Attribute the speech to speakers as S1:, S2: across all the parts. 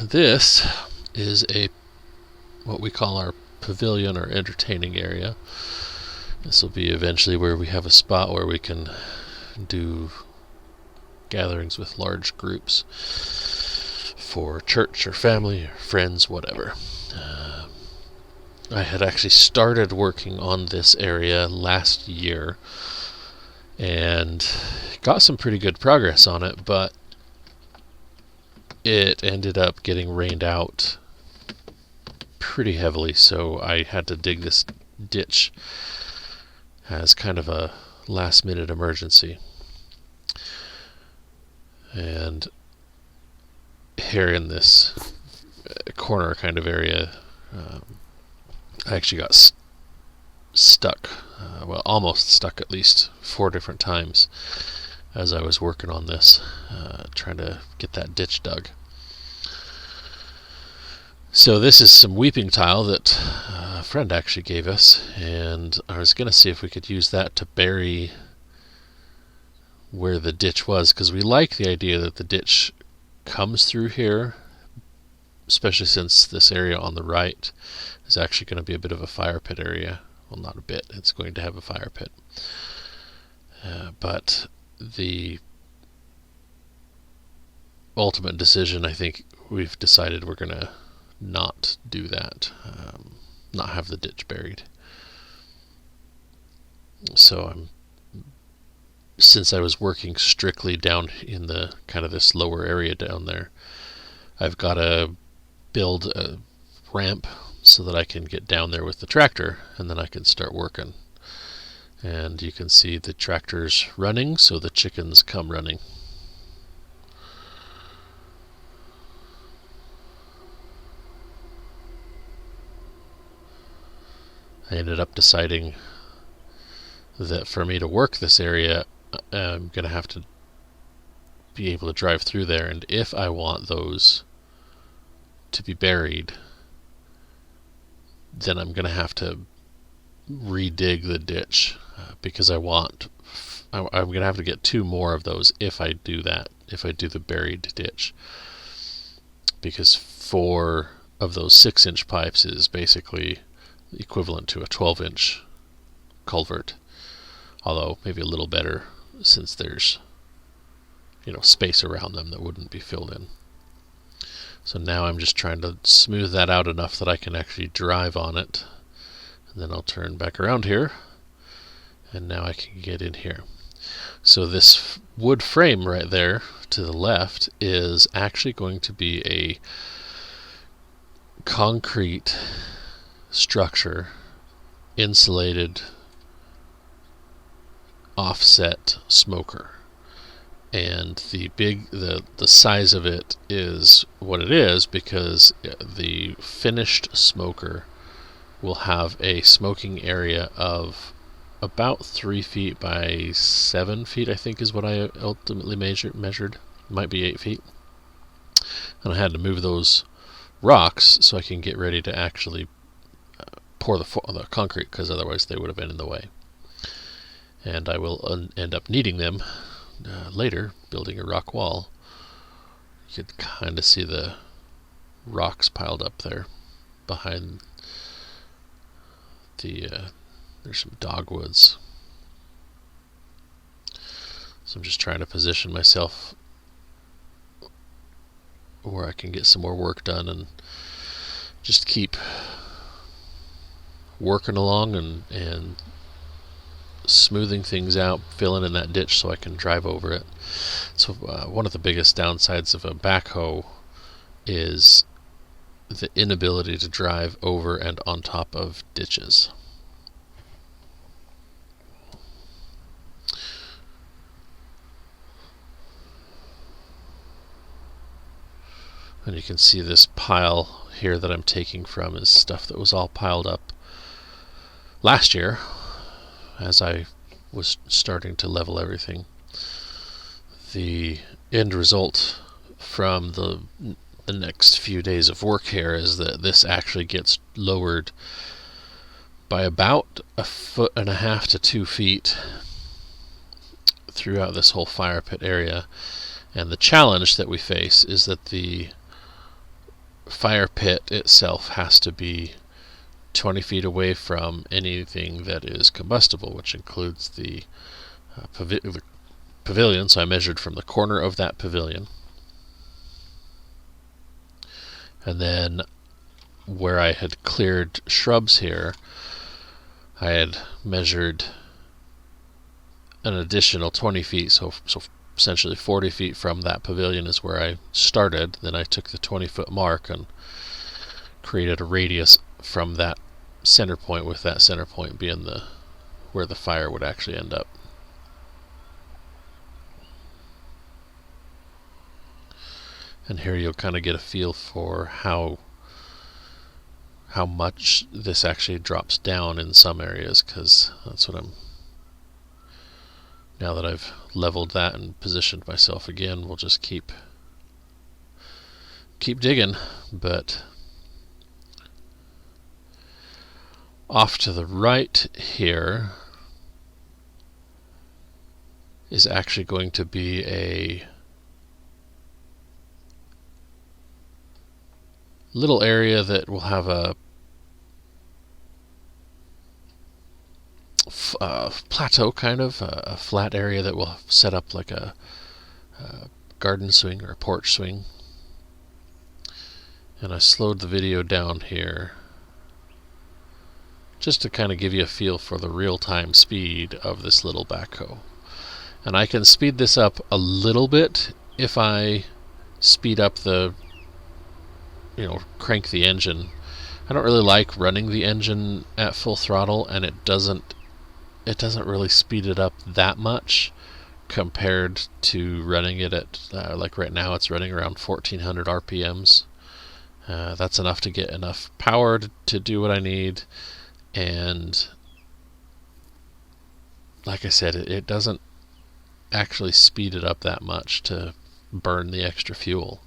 S1: this is what we call our pavilion or entertaining area. This will be eventually where we have a spot where we can do gatherings with large groups for church or family or friends, whatever. I had actually started working on this area last year and got some pretty good progress on it, but it ended up getting rained out pretty heavily, so I had to dig this ditch as kind of a last-minute emergency. And here in this corner kind of area, I actually got stuck, almost stuck at least 4 different times as I was working on this, trying to get that ditch dug. So this is some weeping tile that a friend actually gave us, and I was going to see if we could use that to bury where the ditch was, because we like the idea that the ditch comes through here, especially since this area on the right is actually going to be a bit of a fire pit area. Well, not a bit, it's going to have a fire pit. But the ultimate decision, I think we've decided we're going to not do that, not have the ditch buried. So since I was working strictly down in the kind of this lower area down there, I've got to build a ramp so that I can get down there with the tractor, and then I can start working. And you can see the tractor's running, so the chickens come running. I ended up deciding that for me to work this area, I'm going to have to be able to drive through there, and if I want those to be buried, then I'm going to have to redig the ditch, because I'm going to have to get 2 more of those if I do that, if I do the buried ditch, because 4 of those 6-inch pipes is basically equivalent to a 12-inch culvert, although maybe a little better since there's space around them that wouldn't be filled in. So now I'm just trying to smooth that out enough that I can actually drive on it. And then I'll turn back around here, and now I can get in here. So this wood frame right there to the left is actually going to be a concrete structure, insulated, offset smoker. And the size of it is what it is because the finished smoker will have a smoking area of about 3 feet by 7 feet, I think is what I ultimately measured. Might be 8 feet. And I had to move those rocks so I can get ready to actually pour the concrete, because otherwise they would have been in the way. And I will end up needing them later, building a rock wall. You could kind of see the rocks piled up there behind there's some dogwoods. So I'm just trying to position myself where I can get some more work done and just keep working along and smoothing things out, filling in that ditch so I can drive over it. So one of the biggest downsides of a backhoe is the inability to drive over and on top of ditches. And you can see this pile here that I'm taking from is stuff that was all piled up last year as I was starting to level everything. The end result from the next few days of work here is that this actually gets lowered by about 1.5 to 2 feet throughout this whole fire pit area. And the challenge that we face is that the fire pit itself has to be 20 feet away from anything that is combustible, which includes the pavilion. So I measured from the corner of that pavilion, and then where I had cleared shrubs here, I had measured an additional 20 feet, so essentially 40 feet from that pavilion is where I started. Then I took the 20-foot mark and created a radius from that center point, with that center point being where the fire would actually end up. And here you'll kind of get a feel for how much this actually drops down in some areas, because that's what now that I've leveled that and positioned myself again, we'll just keep digging. But off to the right here is actually going to be a little area that will have a plateau, kind of a flat area that will set up like a garden swing or a porch swing. And I slowed the video down here just to kind of give you a feel for the real-time speed of this little backhoe. And I can speed this up a little bit if I speed up crank the engine. I don't really like running the engine at full throttle, and it doesn't really speed it up that much compared to running it at like right now it's running around 1400 RPMs. That's enough to get enough power to do what I need, and like I said, it doesn't actually speed it up that much to burn the extra fuel.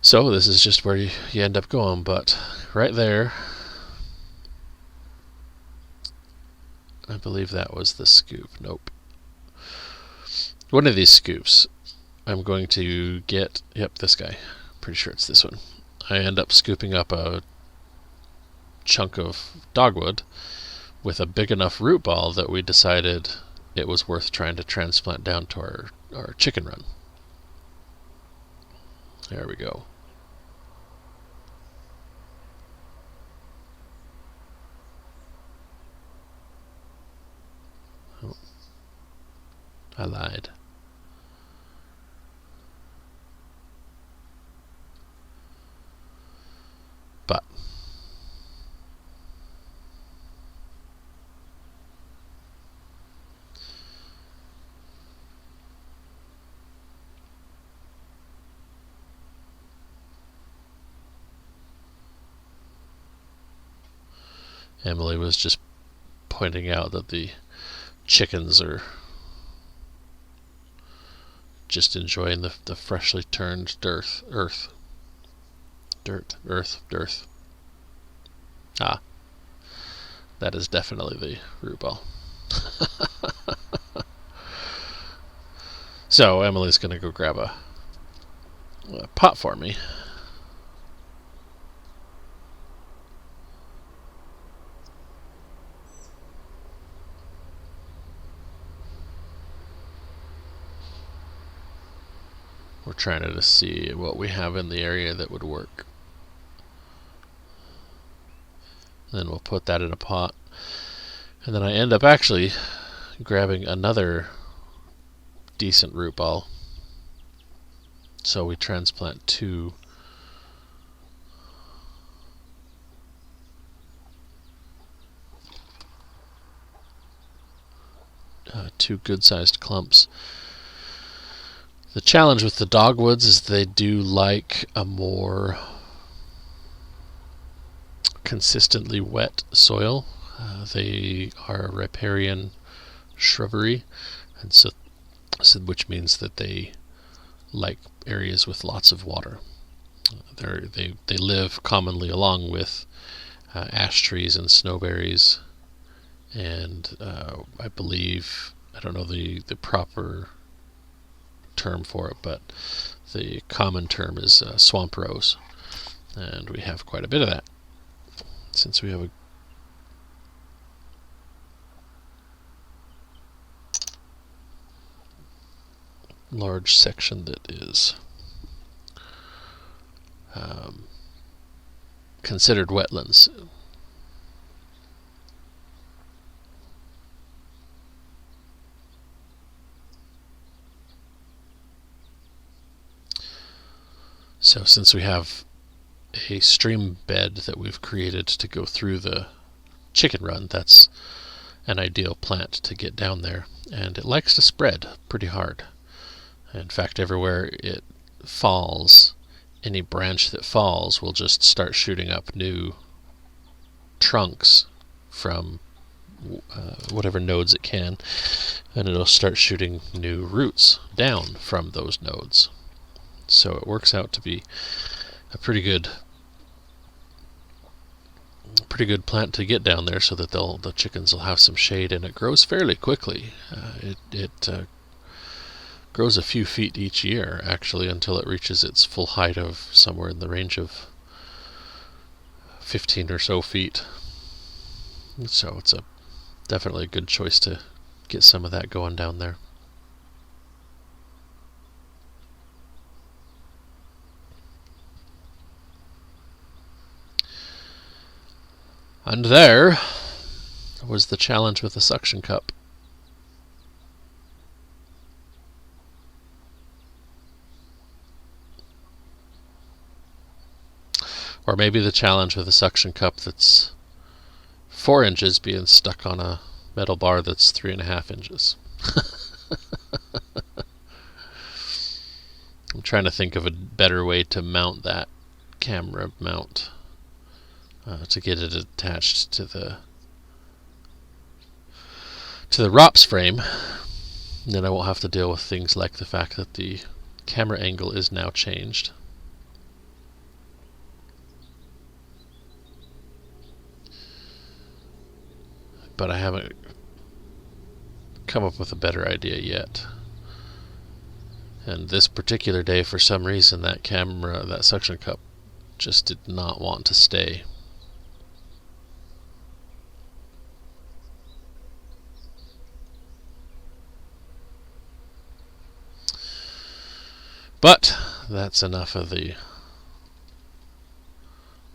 S1: So this is just where you end up going. But right there, I believe that was the scoop. Nope. One of these scoops, I'm going to get, this guy. Pretty sure it's this one. I end up scooping up a chunk of dogwood with a big enough root ball that we decided it was worth trying to transplant down to our chicken run. There we go. Oh, I lied. But Emily was just pointing out that the chickens are just enjoying the freshly turned earth. Ah, that is definitely the root ball. So Emily's going to go grab a pot for me. We're trying to see what we have in the area that would work. Then we'll put that in a pot. And then I end up actually grabbing another decent root ball. So we transplant two good-sized clumps. The challenge with the dogwoods is they do like a more consistently wet soil. They are a riparian shrubbery, and so which means that they like areas with lots of water. They live commonly along with ash trees and snowberries, and I believe, I don't know the proper term for it, but the common term is swamp rose, and we have quite a bit of that since we have a large section that is considered wetlands. So since we have a stream bed that we've created to go through the chicken run, that's an ideal plant to get down there, and it likes to spread pretty hard. In fact, everywhere it falls, any branch that falls will just start shooting up new trunks from whatever nodes it can, and it'll start shooting new roots down from those nodes. So it works out to be a pretty good plant to get down there, so that the chickens will have some shade, and it grows fairly quickly. It grows a few feet each year, actually, until it reaches its full height of somewhere in the range of 15 or so feet. So it's definitely a good choice to get some of that going down there. And there was the challenge with the suction cup. Or maybe the challenge with a suction cup that's 4 inches being stuck on a metal bar that's 3.5 inches. I'm trying to think of a better way to mount that camera mount, to get it attached to the ROPS frame. And then I won't have to deal with things like the fact that the camera angle is now changed. But I haven't come up with a better idea yet. And this particular day, for some reason, that suction cup just did not want to stay. But that's enough of the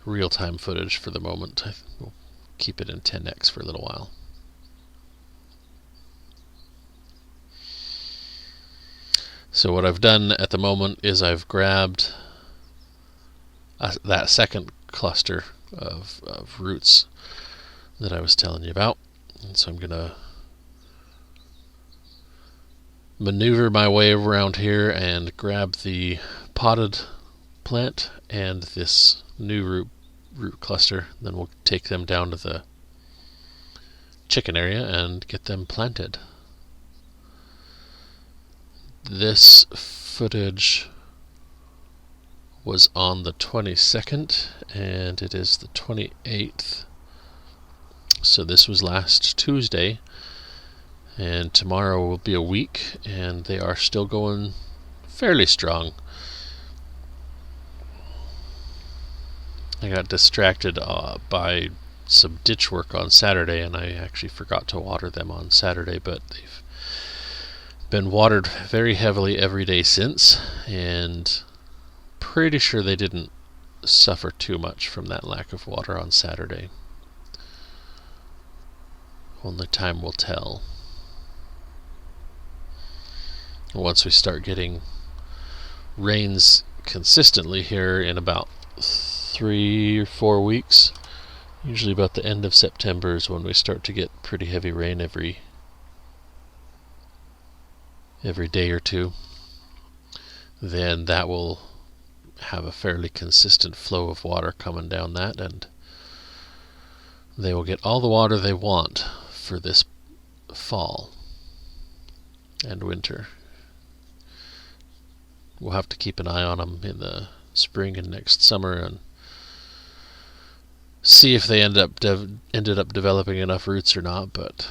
S1: real-time footage for the moment. We'll keep it in 10x for a little while. So what I've done at the moment is I've grabbed that second cluster of roots that I was telling you about. And so I'm going to maneuver my way around here and grab the potted plant and this new root cluster. Then we'll take them down to the chicken area and get them planted. This footage was on the 22nd, and it is the 28th. So this was last Tuesday, and tomorrow will be a week, and they are still going fairly strong. I got distracted by some ditch work on Saturday, and I actually forgot to water them on Saturday, but they've been watered very heavily every day since, and pretty sure they didn't suffer too much from that lack of water on Saturday. Only time will tell. Once we start getting rains consistently here in about 3 or 4 weeks, usually about the end of September is when we start to get pretty heavy rain every day or two. Then that will have a fairly consistent flow of water coming down that, and they will get all the water they want for this fall and winter. We'll have to keep an eye on them in the spring and next summer and see if they ended up developing enough roots or not, but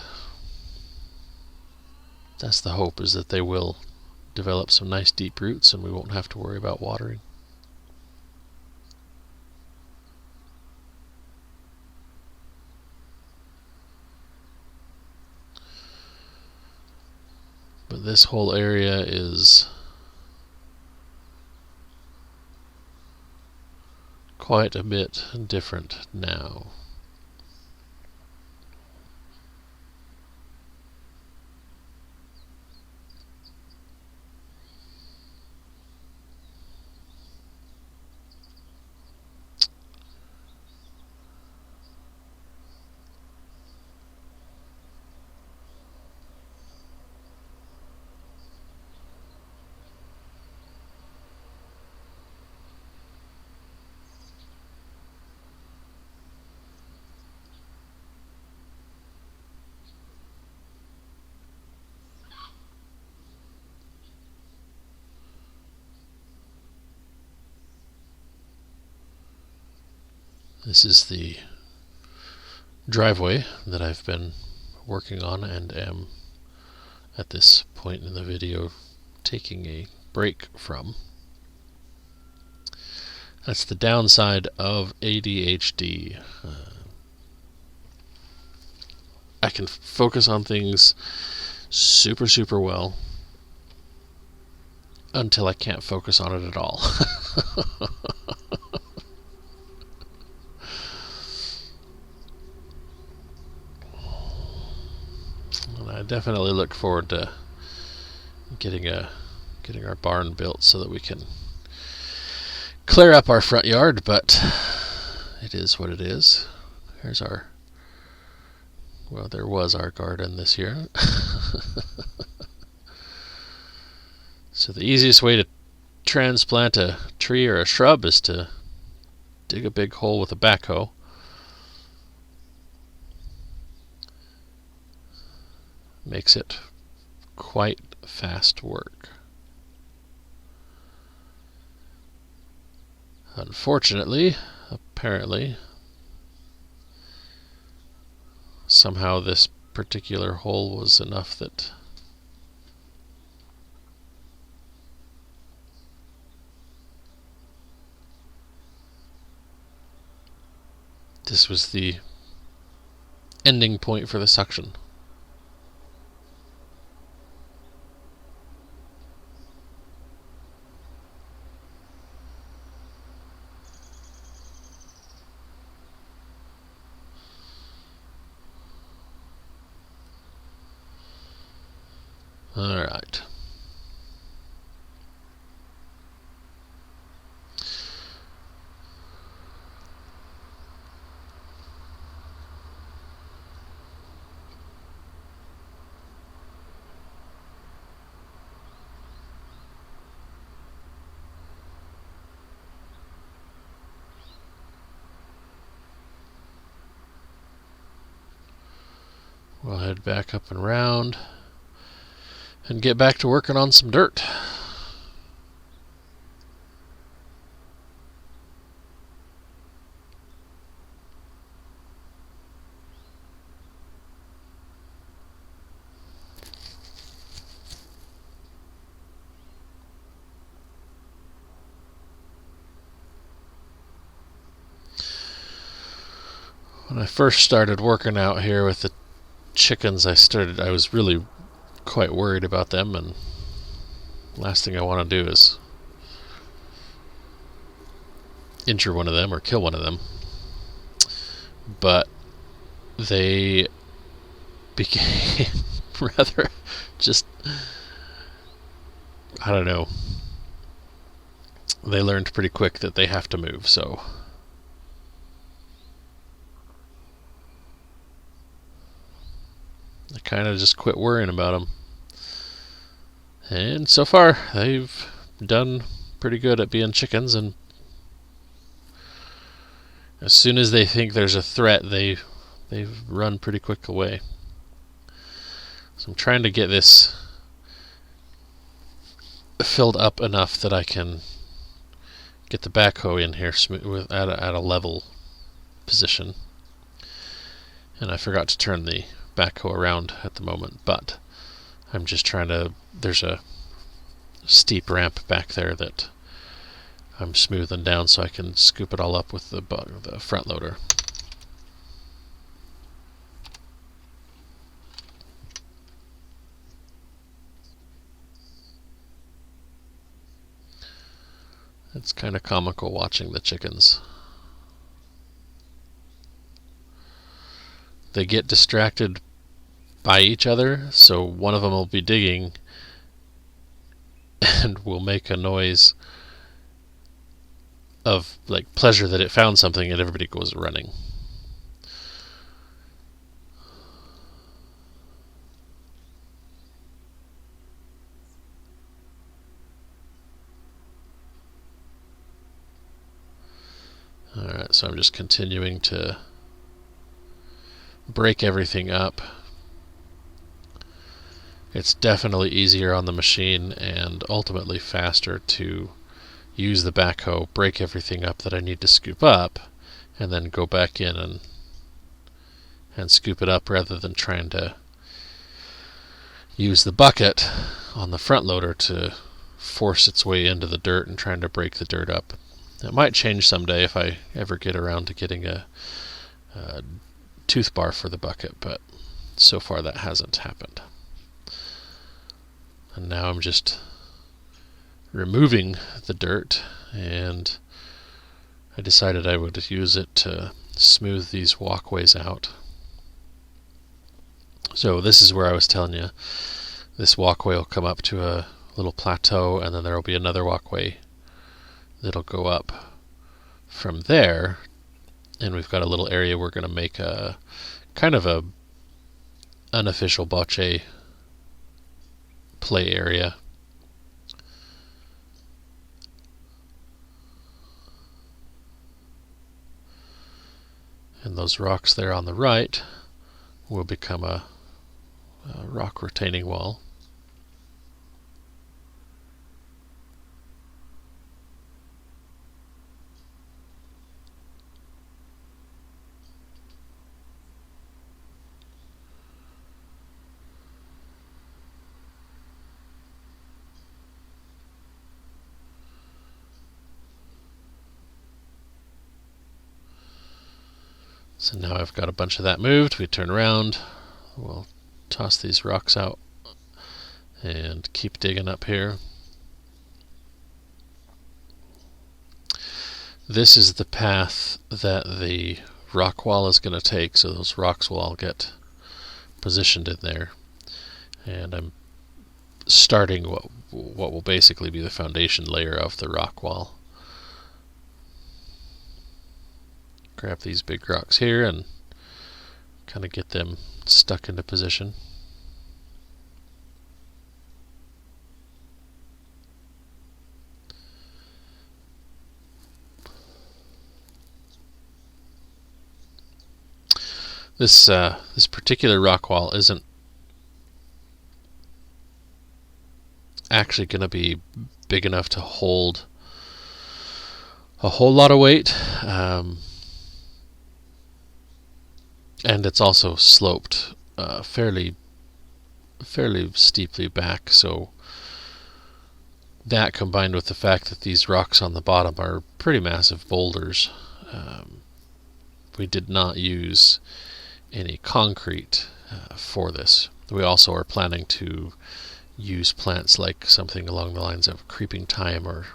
S1: that's the hope, is that they will develop some nice deep roots and we won't have to worry about watering. But this whole area is quite a bit different now. This is the driveway that I've been working on and am at this point in the video taking a break from. That's the downside of ADHD. I can focus on things super well until I can't focus on it at all. And I definitely look forward to getting our barn built so that we can clear up our front yard, but it is what it is. Here's there was our garden this year. So the easiest way to transplant a tree or a shrub is to dig a big hole with a backhoe. Makes it quite fast work. Unfortunately, apparently, somehow this particular hole was enough that this was the ending point for the suction. All right. We'll head back up and around and get back to working on some dirt. When I first started working out here with the chickens, I was really quite worried about them, and last thing I want to do is injure one of them or kill one of them. But they became rather just, I don't know, they learned pretty quick that they have to move, so I kind of just quit worrying about them. And so far, they've done pretty good at being chickens, and as soon as they think there's a threat, they run pretty quick away. So I'm trying to get this filled up enough that I can get the backhoe in here at a level position. And I forgot to turn the backhoe around at the moment, but I'm just trying to, there's a steep ramp back there that I'm smoothing down so I can scoop it all up with the front loader. It's kind of comical watching the chickens. They get distracted by each other, so one of them will be digging and will make a noise of like pleasure that it found something, and everybody goes running. Alright, so I'm just continuing to break everything up. It's definitely easier on the machine and ultimately faster to use the backhoe, break everything up that I need to scoop up, and then go back in and scoop it up rather than trying to use the bucket on the front loader to force its way into the dirt and trying to break the dirt up. It might change someday if I ever get around to getting a tooth bar for the bucket, but so far that hasn't happened. And now I'm just removing the dirt, and I decided I would use it to smooth these walkways out. So this is where I was telling you this walkway will come up to a little plateau, and then there will be another walkway that'll go up from there, and we've got a little area we're going to make a kind of a unofficial bocce play area. And those rocks there on the right will become a rock retaining wall. So now I've got a bunch of that moved. We turn around, we'll toss these rocks out and keep digging up here. This is the path that the rock wall is going to take, so those rocks will all get positioned in there. And I'm starting what will basically be the foundation layer of the rock wall. Grab these big rocks here and kind of get them stuck into position. This particular rock wall isn't actually going to be big enough to hold a whole lot of weight. And it's also sloped fairly steeply back, so that combined with the fact that these rocks on the bottom are pretty massive boulders, we did not use any concrete for this. We also are planning to use plants like something along the lines of creeping thyme or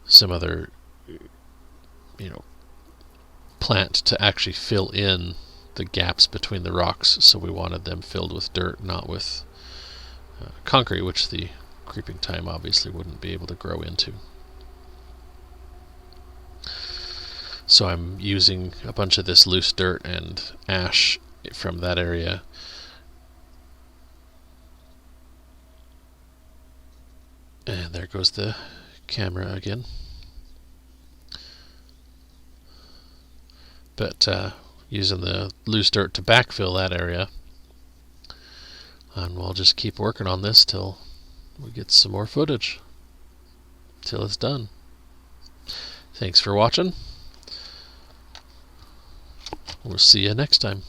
S1: some other plant to actually fill in the gaps between the rocks, so we wanted them filled with dirt, not with concrete, which the creeping thyme obviously wouldn't be able to grow into. So I'm using a bunch of this loose dirt and ash from that area and there goes the camera again. But using the loose dirt to backfill that area, and we'll just keep working on this till we get some more footage, till it's done. Thanks for watching. We'll see you next time.